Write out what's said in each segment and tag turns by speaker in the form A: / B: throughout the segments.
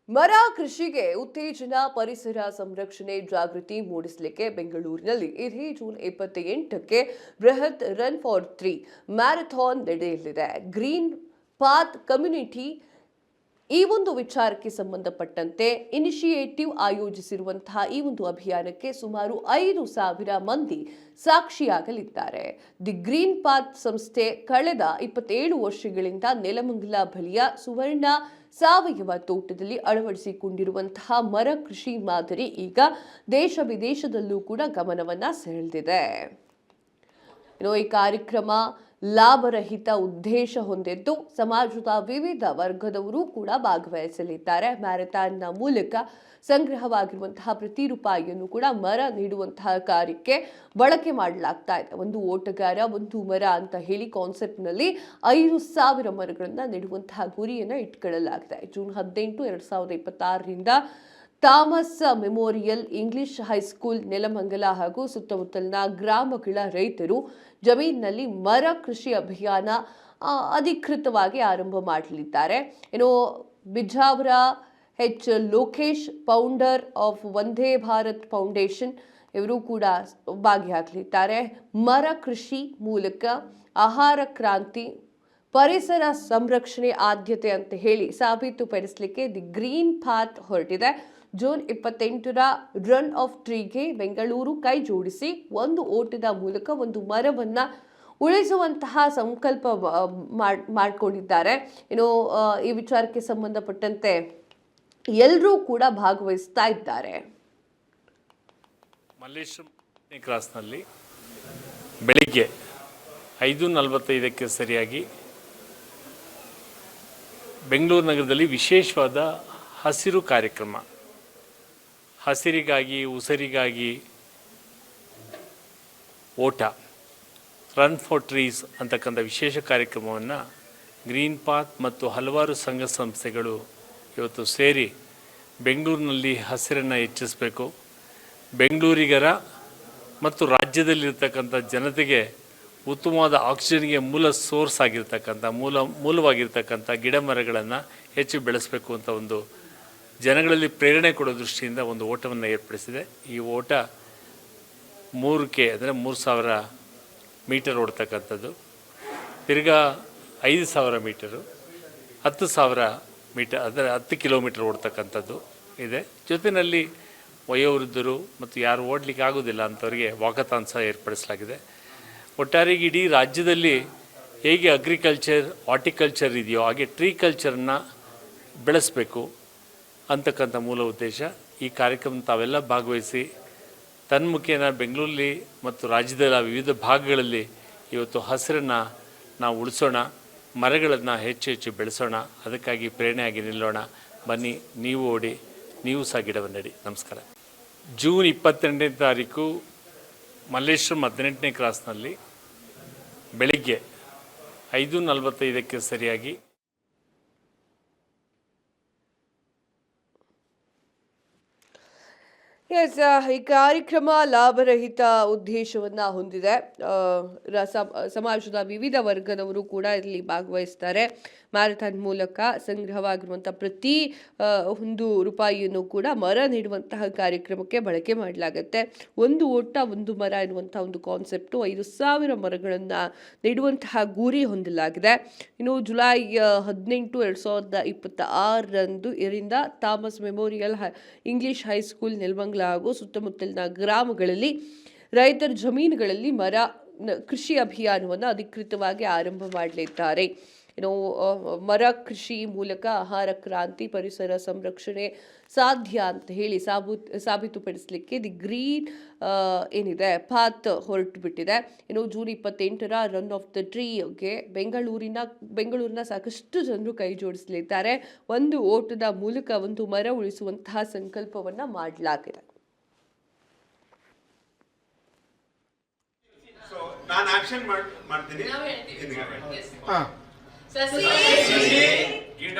A: ಮರ ಕೃಷಿಗೆ ಉತ್ತೇಜನ ಪರಿಸರ ಸಂರಕ್ಷಣೆ ಜಾಗೃತಿ ಮೂಡಿಸಲಿಕ್ಕೆ ಬೆಂಗಳೂರಿನಲ್ಲಿ ಇದೇ ಜೂನ್ 28ಕ್ಕೆ ಬೃಹತ್ ರನ್ ಫಾರ್ 3 ಮ್ಯಾರಥಾನ್ ನಡೆಯಲಿದೆ. ಗ್ರೀನ್ ಪಾತ್ ಕಮ್ಯುನಿಟಿ ಈ ಒಂದು ವಿಚಾರಕ್ಕೆ ಸಂಬಂಧಪಟ್ಟಂತೆ ಇನಿಷಿಯೇಟಿವ್ ಆಯೋಜಿಸಿರುವಂತಹ ಈ ಒಂದು ಅಭಿಯಾನಕ್ಕೆ ಸುಮಾರು 5,000 ಮಂದಿ ಸಾಕ್ಷಿಯಾಗಲಿದ್ದಾರೆ. ದಿ ಗ್ರೀನ್ ಪಾತ್ ಸಂಸ್ಥೆ ಕಳೆದ 27 ವರ್ಷಗಳಿಂದ ನೆಲಮಂಗಲ ಬಳಿಯ ಸುವರ್ಣ ಸಾವಯವ ತೋಟದಲ್ಲಿ ಅಳವಡಿಸಿಕೊಂಡಿರುವಂತಹ ಮರ ಕೃಷಿ ಮಾದರಿ ಈಗ ದೇಶ ವಿದೇಶದಲ್ಲೂ ಕೂಡ ಗಮನವನ್ನ ಸೆಳೆದಿದೆ. ಈ ಕಾರ್ಯಕ್ರಮ ಲಾಭರಹಿತ ಉದ್ದೇಶ ಹೊಂದಿದ್ದು ಸಮಾಜದ ವಿವಿಧ ವರ್ಗದವರು ಕೂಡ ಭಾಗವಹಿಸಲಿದ್ದಾರೆ. ಮ್ಯಾರಥಾನ್ನ ಮೂಲಕ ಸಂಗ್ರಹವಾಗಿರುವಂತಹ ಪ್ರತಿ ರೂಪಾಯಿಯನ್ನು ಕೂಡ ಮರ ನೀಡುವಂತಹ ಕಾರ್ಯಕ್ಕೆ ಬಳಕೆ ಮಾಡಲಾಗ್ತಾ ಇದೆ. ಒಂದು ಓಟಗಾರ ಒಂದು ಮರ ಅಂತ ಹೇಳಿ ಕಾನ್ಸೆಪ್ಟ್ನಲ್ಲಿ 5,000 ಮರಗಳನ್ನ ನೆಡುವಂತಹ ಗುರಿಯನ್ನು ಇಟ್ಕೊಳ್ಳಲಾಗಿದೆ. ಜೂನ್ 18, 2026ರಿಂದ Thomas memorial English high school Nelamangala ಹಾಗೂ ಸುತ್ತಮುತ್ತಲಿನ ಗ್ರಾಮಗಳ ರೈತರು ಜಮೀನಿನಲ್ಲಿ ಮರ ಕೃಷಿ ಅಭಿಯಾನ ಅಧಿಕೃತವಾಗಿ ಆರಂಭ ಮಾಡಲಿದ್ದಾರೆ. ಬಿಜಾವರ H Lokesh, founder of Vande Bharat foundation, ಇವರು ಕೂಡ ಭಾಗಿಯಾಗಲಿದ್ದಾರೆ. ಮರ ಕೃಷಿ ಮೂಲಕ ಆಹಾರ ಕ್ರಾಂತಿ, ಪರಿಸರ ಸಂರಕ್ಷಣೆ ಆದ್ಯತೆ ಅಂತ ಹೇಳಿ ಸಾಬೀತುಪಡಿಸಲಿಕ್ಕೆ ದಿ ಗ್ರೀನ್ ಪಾತ್ ಹೊರಟಿದೆ. ಜೂನ್ 28ರ ರನ್ ಆಫ್ 3ಗೆ ಬೆಂಗಳೂರು ಕೈ ಜೋಡಿಸಿ ಒಂದು ಓಟದ ಮೂಲಕ ಒಂದು ಮರವನ್ನ ಉಳಿಸುವಂತಹ ಸಂಕಲ್ಪ ಮಾಡಿಕೊಂಡಿದ್ದಾರೆ. ಈ ವಿಚಾರಕ್ಕೆ ಸಂಬಂಧಪಟ್ಟಂತೆ ಎಲ್ಲರೂ ಕೂಡ ಭಾಗವಹಿಸ್ತಾ ಇದ್ದಾರೆ.
B: ಮಲ್ಲೇಶ್ವರಂ ಕ್ರಾಸ್ನಲ್ಲಿ ಬೆಳಿಗ್ಗೆ 5:45ಕ್ಕೆ ಸರಿಯಾಗಿ ಬೆಂಗಳೂರು ನಗರದಲ್ಲಿ ವಿಶೇಷವಾದ ಹಸಿರು ಕಾರ್ಯಕ್ರಮ, ಹಸಿರಿಗಾಗಿ ಉಸಿರಿಗಾಗಿ ಓಟ, ರನ್ ಫಾರ್ ಟ್ರೀಸ್ ಅಂತಕ್ಕಂಥ ವಿಶೇಷ ಕಾರ್ಯಕ್ರಮವನ್ನು ಗ್ರೀನ್ ಪಾತ್ ಮತ್ತು ಹಲವಾರು ಸಂಘ ಸಂಸ್ಥೆಗಳು ಇವತ್ತು ಸೇರಿ ಬೆಂಗಳೂರಿನಲ್ಲಿ ಹಸಿರನ್ನು ಹೆಚ್ಚಿಸಬೇಕು. ಬೆಂಗಳೂರಿಗರ ಮತ್ತು ರಾಜ್ಯದಲ್ಲಿರ್ತಕ್ಕಂಥ ಜನತೆಗೆ ಉತ್ತಮವಾದ ಆಕ್ಸಿಜನ್ಗೆ ಮೂಲ ಸೋರ್ಸ್ ಆಗಿರ್ತಕ್ಕಂಥ ಮೂಲವಾಗಿರ್ತಕ್ಕಂಥ ಗಿಡ ಮರಗಳನ್ನು ಹೆಚ್ಚು ಬೆಳೆಸಬೇಕು ಅಂತ ಒಂದು ಜನಗಳಲ್ಲಿ ಪ್ರೇರಣೆ ಕೊಡೋ ದೃಷ್ಟಿಯಿಂದ ಒಂದು ಓಟವನ್ನು ಏರ್ಪಡಿಸಿದೆ. ಈ ಓಟ 3K ಅಂದರೆ 3,000 ಮೀಟರ್ ಓಡ್ತಕ್ಕಂಥದ್ದು, ತಿರ್ಗಾ 5,000 ಮೀಟರು, 10,000 ಮೀಟರ್ ಅಂದರೆ 10 ಕಿಲೋಮೀಟರ್ ಓಡ್ತಕ್ಕಂಥದ್ದು ಇದೆ. ಜೊತೆಯಲ್ಲಿ ವಯೋವೃದ್ಧರು ಮತ್ತು ಯಾರು ಓಡಲಿಕ್ಕೆ ಆಗೋದಿಲ್ಲ ಅಂಥವ್ರಿಗೆ ವಾಕಥಾನ್ ಸಹ ಏರ್ಪಡಿಸಲಾಗಿದೆ. ಒಟ್ಟಾರೆಗೆ ಇಡೀ ರಾಜ್ಯದಲ್ಲಿ ಹೇಗೆ ಅಗ್ರಿಕಲ್ಚರ್, ಹಾರ್ಟಿಕಲ್ಚರ್ ಇದೆಯೋ ಹಾಗೆ ಟ್ರೀ ಕಲ್ಚರನ್ನು ಬೆಳೆಸಬೇಕು ಅಂತಕ್ಕಂಥ ಮೂಲ ಉದ್ದೇಶ. ಈ ಕಾರ್ಯಕ್ರಮ ತಾವೆಲ್ಲ ಭಾಗವಹಿಸಿ ತನ್ಮುಖೇನ ಬೆಂಗಳೂರಲ್ಲಿ ಮತ್ತು ರಾಜ್ಯದ ವಿವಿಧ ಭಾಗಗಳಲ್ಲಿ ಇವತ್ತು ಹಸಿರನ್ನು ನಾವು ಉಳಿಸೋಣ, ಮರಗಳನ್ನು ಹೆಚ್ಚು ಹೆಚ್ಚು ಬೆಳೆಸೋಣ. ಅದಕ್ಕಾಗಿ ಪ್ರೇರಣೆಯಾಗಿ ನಿಲ್ಲೋಣ. ಬನ್ನಿ, ನೀವು ಓಡಿ, ನೀವು ಸಹ ಗಿಡವನ್ನು ನೆಡಿ. ನಮಸ್ಕಾರ. ಜೂನ್ 22ನೇ ತಾರೀಕು ಮಲ್ಲೇಶ್ವರಂ 18ನೇ ಕ್ರಾಸ್ನಲ್ಲಿ ಬೆಳಿಗ್ಗೆ 5:45ಕ್ಕೆ ಸರಿಯಾಗಿ
A: ಈ ಕಾರ್ಯಕ್ರಮ ಲಾಭರಹಿತ ಉದ್ದೇಶವನ್ನ ಹೊಂದಿದೆ. ಸಮಾಜದ ವಿವಿಧ ವರ್ಗದವರು ಕೂಡ ಇಲ್ಲಿ ಭಾಗವಹಿಸ್ತಾರೆ. ಮ್ಯಾರಥಾನ್ ಮೂಲಕ ಸಂಗ್ರಹವಾಗಿರುವಂತಹ ಪ್ರತಿ ಒಂದು ರೂಪಾಯಿಯನ್ನು ಕೂಡ ಮರ ನೀಡುವಂತಹ ಕಾರ್ಯಕ್ರಮಕ್ಕೆ ಬಳಕೆ ಮಾಡಲಾಗುತ್ತೆ. ಒಂದು ಓಟ ಒಂದು ಮರ ಎನ್ನುವಂತಹ ಒಂದು ಕಾನ್ಸೆಪ್ಟು 5,000 ಮರಗಳನ್ನು ನೆಡುವಂತಹ ಗುರಿ ಹೊಂದಲಾಗಿದೆ. ಜುಲೈ 18, 2026ರಂದು ಇದರಿಂದ Thomas memorial English high school Nelamangala ಹಾಗೂ ಸುತ್ತಮುತ್ತಲಿನ ಗ್ರಾಮಗಳಲ್ಲಿ ರೈತರ ಜಮೀನುಗಳಲ್ಲಿ ಮರ ಕೃಷಿ ಅಭಿಯಾನವನ್ನು ಅಧಿಕೃತವಾಗಿ ಆರಂಭ ಮಾಡಲಿದ್ದಾರೆ. ಮರ ಕೃಷಿ ಮೂಲಕ ಆಹಾರ ಕ್ರಾಂತಿ, ಪರಿಸರ ಸಂರಕ್ಷಣೆ ಸಾಧ್ಯ ಅಂತ ಹೇಳಿ ಸಾಬೀತುಪಡಿಸಲಿಕ್ಕೆ ದಿ ಗ್ರೀನ್ ಪಾತ್ ಹೊರಟು ಬಿಟ್ಟಿದೆ. ಜೂನ್ 28ರ ರನ್ ಆಫ್ ದ ಟ್ರೀಗೆ ಬೆಂಗಳೂರಿನ ಸಾಕಷ್ಟು ಜನರು ಕೈ ಜೋಡಿಸಲಿದ್ದಾರೆ. ಒಂದು ಓಟದ ಮೂಲಕ ಒಂದು ಮರ ಉಳಿಸುವಂತಹ ಸಂಕಲ್ಪವನ್ನ ಮಾಡಲಾಗಿದೆ.
C: ನಾನು ಆಕ್ಷನ್ ಮಾಡ್ತೀನಿ.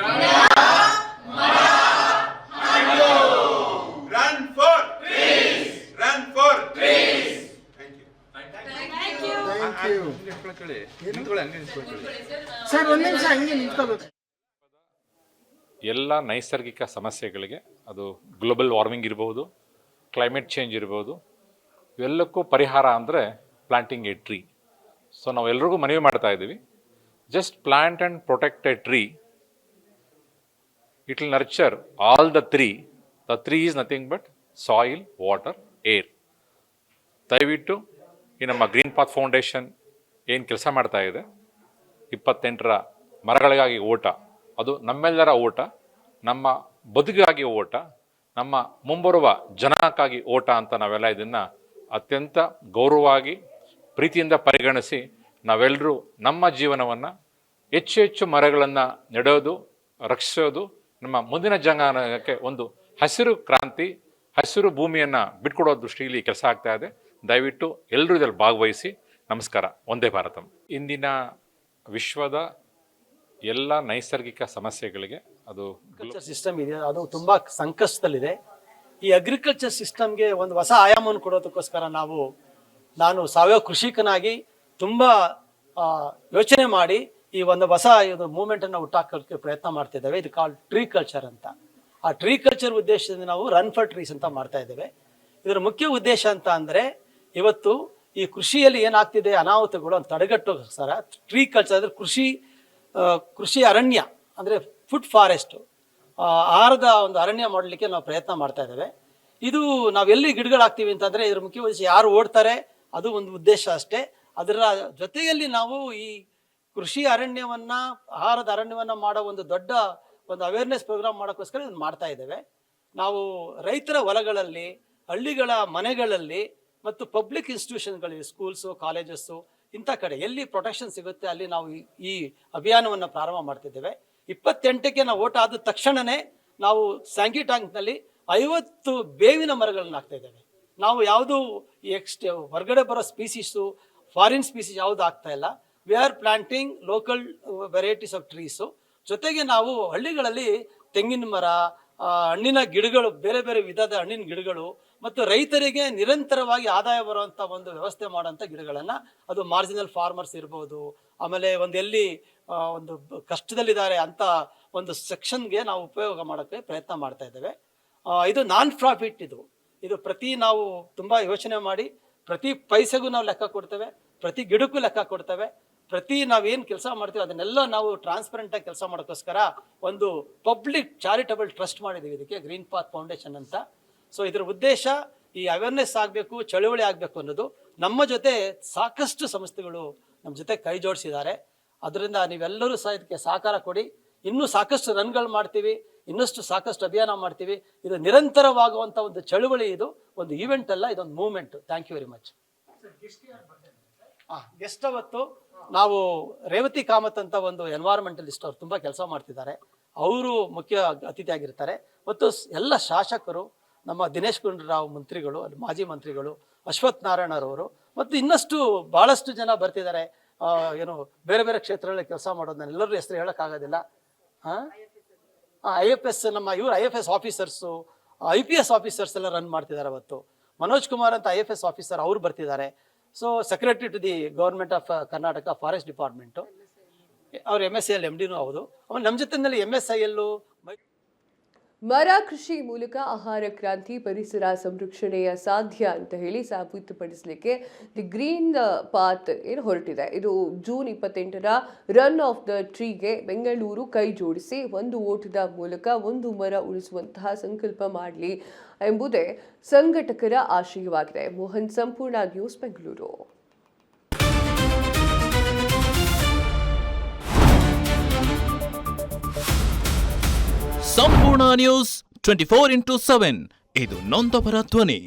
C: Run for trees. Run for trees. Thank you.
D: Sir, ಒಂದು ನಿಮಿಷ ಹಂಗೆ ನಿಂತ್ಕೋಬೇಕು. ಎಲ್ಲ ನೈಸರ್ಗಿಕ ಸಮಸ್ಯೆಗಳಿಗೆ, ಅದು ಗ್ಲೋಬಲ್ ವಾರ್ಮಿಂಗ್ ಇರ್ಬೋದು, ಕ್ಲೈಮೇಟ್ ಚೇಂಜ್ ಇರ್ಬೋದು, ಇವೆಲ್ಲಕ್ಕೂ ಪರಿಹಾರ ಅಂದರೆ ಪ್ಲಾಂಟಿಂಗ್ ಎ ಟ್ರೀ. ಸೊ ನಾವೆಲ್ಲರಿಗೂ ಮನವಿ ಮಾಡ್ತಾ ಇದ್ದೀವಿ, just plant and protect A tree, it will nurture all the three. The three is nothing but soil, water, air. ದಯವಿಟ್ಟು ಈ ನಮ್ಮ ಗ್ರೀನ್ ಪಾತ್ ಫೌಂಡೇಶನ್ ಏನು ಕೆಲಸ ಮಾಡ್ತಾ ಇದೆ, 28ರ ಮರಗಳಿಗಾಗಿ ಓಟ, ಅದು ನಮ್ಮೆಲ್ಲರ ಓಟ, ನಮ್ಮ ಬದುಕಿಗಾಗಿ ಓಟ, ನಮ್ಮ ಮುಂಬರುವ ಜನಕ್ಕಾಗಿ ಓಟ ಅಂತ ನಾವೆಲ್ಲ ಇದನ್ನು ಅತ್ಯಂತ ಗೌರವವಾಗಿ ಪ್ರೀತಿಯಿಂದ ಪರಿಗಣಿಸಿ ನಾವೆಲ್ಲರೂ ನಮ್ಮ ಜೀವನವನ್ನು ಹೆಚ್ಚು ಹೆಚ್ಚು ಮರಗಳನ್ನು ನೆಡೋದು, ರಕ್ಷಿಸೋದು, ನಮ್ಮ ಮುಂದಿನ ಜನಾಂಗಕ್ಕೆ ಒಂದು ಹಸಿರು ಕ್ರಾಂತಿ, ಹಸಿರು ಭೂಮಿಯನ್ನು ಬಿಟ್ಕೊಡೋ ದೃಷ್ಟಿಯಲ್ಲಿ ಕೆಲಸ ಆಗ್ತಾ ಇದೆ. ದಯವಿಟ್ಟು ಎಲ್ಲರೂ ಇದರಲ್ಲಿ ಭಾಗವಹಿಸಿ. ನಮಸ್ಕಾರ. ಒಂದೇ ಭಾರತಂ. ಇಂದಿನ ವಿಶ್ವದ ಎಲ್ಲ ನೈಸರ್ಗಿಕ ಸಮಸ್ಯೆಗಳಿಗೆ, ಅದು
E: ಅಗ್ರಿಕಲ್ಚರ್ ಸಿಸ್ಟಮ್ ಇದೆ, ಅದು ತುಂಬಾ ಸಂಕಷ್ಟದಲ್ಲಿದೆ. ಈ ಅಗ್ರಿಕಲ್ಚರ್ ಸಿಸ್ಟಮ್ಗೆ ಒಂದು ಹೊಸ ಆಯಾಮವನ್ನು ಕೊಡೋದಕ್ಕೋಸ್ಕರ ನಾನು ಸಾವಯವ ಕೃಷಿಕನಾಗಿ ತುಂಬಾ ಯೋಚನೆ ಮಾಡಿ ಈ ಒಂದು ಹೊಸ ಇದು ಮೂವ್ಮೆಂಟ್ ಅನ್ನು ಹುಟ್ಟಾಕೋಕ್ಕೆ ಪ್ರಯತ್ನ ಮಾಡ್ತಿದ್ದೇವೆ. ಇದು ಕಾಲ್ ಟ್ರೀ ಕಲ್ಚರ್ ಅಂತ. ಆ ಟ್ರೀ ಕಲ್ಚರ್ ಉದ್ದೇಶದಿಂದ ನಾವು ರನ್ ಫಾರ್ ಟ್ರೀಸ್ ಅಂತ ಮಾಡ್ತಾ ಇದ್ದೇವೆ. ಇದರ ಮುಖ್ಯ ಉದ್ದೇಶ ಅಂತ ಅಂದ್ರೆ, ಇವತ್ತು ಈ ಕೃಷಿಯಲ್ಲಿ ಏನಾಗ್ತಿದೆ ಅನಾಹುತಗಳು ಅಂತ ತಡೆಗಟ್ಟೋಸ್ಕರ ಟ್ರೀ ಕಲ್ಚರ್ ಅಂದ್ರೆ ಕೃಷಿ ಅರಣ್ಯ ಅಂದರೆ ಫುಡ್ ಫಾರೆಸ್ಟ್, ಆಹಾರದ ಒಂದು ಅರಣ್ಯ ಮಾಡಲಿಕ್ಕೆ ನಾವು ಪ್ರಯತ್ನ ಮಾಡ್ತಾ ಇದ್ದೇವೆ. ಇದು ನಾವೆಲ್ಲಿ ಗಿಡಗಳಾಗ್ತೀವಿ ಅಂತಂದರೆ ಇದರ ಮುಖ್ಯ ಉದ್ದೇಶ ಯಾರು ಓಡ್ತಾರೆ ಅದು ಒಂದು ಉದ್ದೇಶ ಅಷ್ಟೇ. ಅದರ ಜೊತೆಯಲ್ಲಿ ನಾವು ಈ ಕೃಷಿ ಅರಣ್ಯವನ್ನು, ಆಹಾರದ ಅರಣ್ಯವನ್ನು ಮಾಡೋ ಒಂದು ದೊಡ್ಡ ಒಂದು ಅವೇರ್ನೆಸ್ ಪ್ರೋಗ್ರಾಮ್ ಮಾಡೋಕ್ಕೋಸ್ಕರ ಇದನ್ನು ಮಾಡ್ತಾ ಇದ್ದೇವೆ. ನಾವು ರೈತರ ಹೊಲಗಳಲ್ಲಿ, ಹಳ್ಳಿಗಳ ಮನೆಗಳಲ್ಲಿ ಮತ್ತು ಪಬ್ಲಿಕ್ ಇನ್ಸ್ಟಿಟ್ಯೂಷನ್ಗಳಿವೆ, ಸ್ಕೂಲ್ಸು, ಕಾಲೇಜಸ್ಸು, ಇಂಥ ಕಡೆ ಎಲ್ಲಿ ಪ್ರೊಟೆಕ್ಷನ್ ಸಿಗುತ್ತೆ ಅಲ್ಲಿ ನಾವು ಈ ಅಭಿಯಾನವನ್ನು ಪ್ರಾರಂಭ ಮಾಡ್ತಿದ್ದೇವೆ. 28ಕ್ಕೆ ನಾವು ಓಟ್ ಆದ ತಕ್ಷಣವೇ ನಾವು ಸ್ಯಾಂಕಿ ಟ್ಯಾಂಕ್ನಲ್ಲಿ 50 ಬೇವಿನ ಮರಗಳನ್ನು ಹಾಕ್ತಾ ಇದ್ದೇವೆ. ನಾವು ಯಾವುದು ಹೊರಗಡೆ ಬರೋ ಸ್ಪೀಸೀಸು, ಫಾರಿನ್ ಸ್ಪೀಸೀಸ್ ಯಾವುದು ಆಗ್ತಾ ಇಲ್ಲ. We are planting local varieties of trees. ಜೊತೆಗೆ ನಾವು ಹಳ್ಳಿಗಳಲ್ಲಿ ತೆಂಗಿನ ಮರ, ಹಣ್ಣಿನ ಗಿಡಗಳು, ಬೇರೆ ಬೇರೆ ವಿಧದ ಹಣ್ಣಿನ ಗಿಡಗಳು ಮತ್ತು ರೈತರಿಗೆ ನಿರಂತರವಾಗಿ ಆದಾಯ ಬರುವಂಥ ಒಂದು ವ್ಯವಸ್ಥೆ ಮಾಡೋಂಥ ಗಿಡಗಳನ್ನು, ಅದು ಮಾರ್ಜಿನಲ್ ಫಾರ್ಮರ್ಸ್ ಇರ್ಬೋದು, ಆಮೇಲೆ ಎಲ್ಲಿ ಒಂದು ಕಷ್ಟದಲ್ಲಿದ್ದಾರೆ ಅಂತ ಒಂದು ಸೆಕ್ಷನ್ಗೆ ನಾವು ಉಪಯೋಗ ಮಾಡೋಕ್ಕೆ ಪ್ರಯತ್ನ ಮಾಡ್ತಾ ಇದ್ದೇವೆ. ಇದು ನಾನ್ ಪ್ರಾಫಿಟ್. ಇದು ನಾವು ತುಂಬ ಯೋಚನೆ ಮಾಡಿ ಪ್ರತಿ ಪೈಸೆಗೂ ನಾವು ಲೆಕ್ಕ ಕೊಡ್ತೇವೆ, ಪ್ರತಿ ಗಿಡಕ್ಕೂ ಲೆಕ್ಕ ಕೊಡ್ತೇವೆ. ನಾವೇನು ಕೆಲಸ ಮಾಡ್ತೀವಿ ಅದನ್ನೆಲ್ಲ ನಾವು ಟ್ರಾನ್ಸ್ಪರೆಂಟಾಗಿ ಕೆಲಸ ಮಾಡೋಕ್ಕೋಸ್ಕರ ಒಂದು ಪಬ್ಲಿಕ್ ಚಾರಿಟಬಲ್ ಟ್ರಸ್ಟ್ ಮಾಡಿದ್ದೀವಿ, ಇದಕ್ಕೆ ಗ್ರೀನ್ ಪಾತ್ ಫೌಂಡೇಶನ್ ಅಂತ. ಸೊ ಇದರ ಉದ್ದೇಶ ಈ ಅವೇರ್ನೆಸ್ ಆಗಬೇಕು, ಚಳುವಳಿ ಆಗಬೇಕು ಅನ್ನೋದು. ನಮ್ಮ ಜೊತೆ ಸಾಕಷ್ಟು ಸಂಸ್ಥೆಗಳು ನಮ್ಮ ಜೊತೆ ಕೈ ಜೋಡಿಸಿದ್ದಾರೆ. ಅದರಿಂದ ನೀವೆಲ್ಲರೂ ಸಹ ಇದಕ್ಕೆ ಸಹಕಾರ ಕೊಡಿ. ಇನ್ನೂ ಸಾಕಷ್ಟು ರನ್ಗಳು ಮಾಡ್ತೀವಿ, ಇನ್ನಷ್ಟು ಸಾಕಷ್ಟು ಅಭಿಯಾನ ಮಾಡ್ತೀವಿ. ಇದು ನಿರಂತರವಾಗುವಂಥ ಒಂದು ಚಳುವಳಿ, ಇದು ಒಂದು ಈವೆಂಟ್ ಅಲ್ಲ, ಇದೊಂದು movement. Thank you very much. Guest ಅವತ್ತು ನಾವು ರೇವತಿ ಕಾಮತ್ ಅಂತ ಒಂದು ಎನ್ವೈರನ್ಮೆಂಟಲಿಸ್ಟ್ ಅವ್ರು ತುಂಬ ಕೆಲಸ ಮಾಡ್ತಿದ್ದಾರೆ, ಅವರು ಮುಖ್ಯ ಅತಿಥಿಯಾಗಿರ್ತಾರೆ. ಮತ್ತು ಎಲ್ಲ ಶಾಸಕರು, ನಮ್ಮ ದಿನೇಶ್ ಗುಂಡೂರಾವ್ ಮಂತ್ರಿಗಳು, ಮಾಜಿ ಮಂತ್ರಿಗಳು, ಅಶ್ವಥ್ ನಾರಾಯಣರವರು ಮತ್ತು ಇನ್ನಷ್ಟು ಭಾಳಷ್ಟು ಜನ ಬರ್ತಿದ್ದಾರೆ. ಬೇರೆ ಬೇರೆ ಕ್ಷೇತ್ರಗಳಲ್ಲಿ ಕೆಲಸ ಮಾಡೋದು, ನಾನು ಎಲ್ಲರೂ ಹೆಸರು ಹೇಳೋಕ್ಕಾಗೋದಿಲ್ಲ. IFS ನಮ್ಮ IFS ಆಫೀಸರ್ಸು, IPS ಆಫೀಸರ್ಸ್ ಎಲ್ಲ ರನ್ ಮಾಡ್ತಿದ್ದಾರೆ. ಅವತ್ತು ಮನೋಜ್ ಕುಮಾರ್ ಅಂತ IFS ಆಫೀಸರ್ ಅವರು ಬರ್ತಿದ್ದಾರೆ. So secretary to the government of Karnataka forest department, ಅವರು MSIL MDನೂ ಹೌದು. ಆಮೇಲೆ ನಮ್ಮ ಜೊತೆಯಲ್ಲಿ MSIL
A: ಮರ ಕೃಷಿ ಮೂಲಕ ಆಹಾರ ಕ್ರಾಂತಿ, ಪರಿಸರ ಸಂರಕ್ಷಣೆಯ ಸಾಧ್ಯ ಅಂತ ಹೇಳಿ ಸಾಬೀತುಪಡಿಸಲಿಕ್ಕೆ ದಿ ಗ್ರೀನ್ ಪಾತ್ ಹೊರಟಿದೆ. ಇದು ಜೂನ್ 28ರ ರನ್ ಆಫ್ ದ ಟ್ರೀಗೆ ಬೆಂಗಳೂರು ಕೈ ಜೋಡಿಸಿ ಒಂದು ಓಟದ ಮೂಲಕ ಒಂದು ಮರ ಉಳಿಸುವಂತಹ ಸಂಕಲ್ಪ ಮಾಡಲಿ ಎಂಬುದೇ ಸಂಘಟಕರ ಆಶಯವಾಗಿದೆ. ಮೋಹನ್, ಸಂಪೂರ್ಣ ನ್ಯೂಸ್, ಬೆಂಗಳೂರು.
F: ಸಂಪೂರ್ಣ ನ್ಯೂಸ್ 24/7 ಇದು ನೊಂದವರ ಧ್ವನಿ.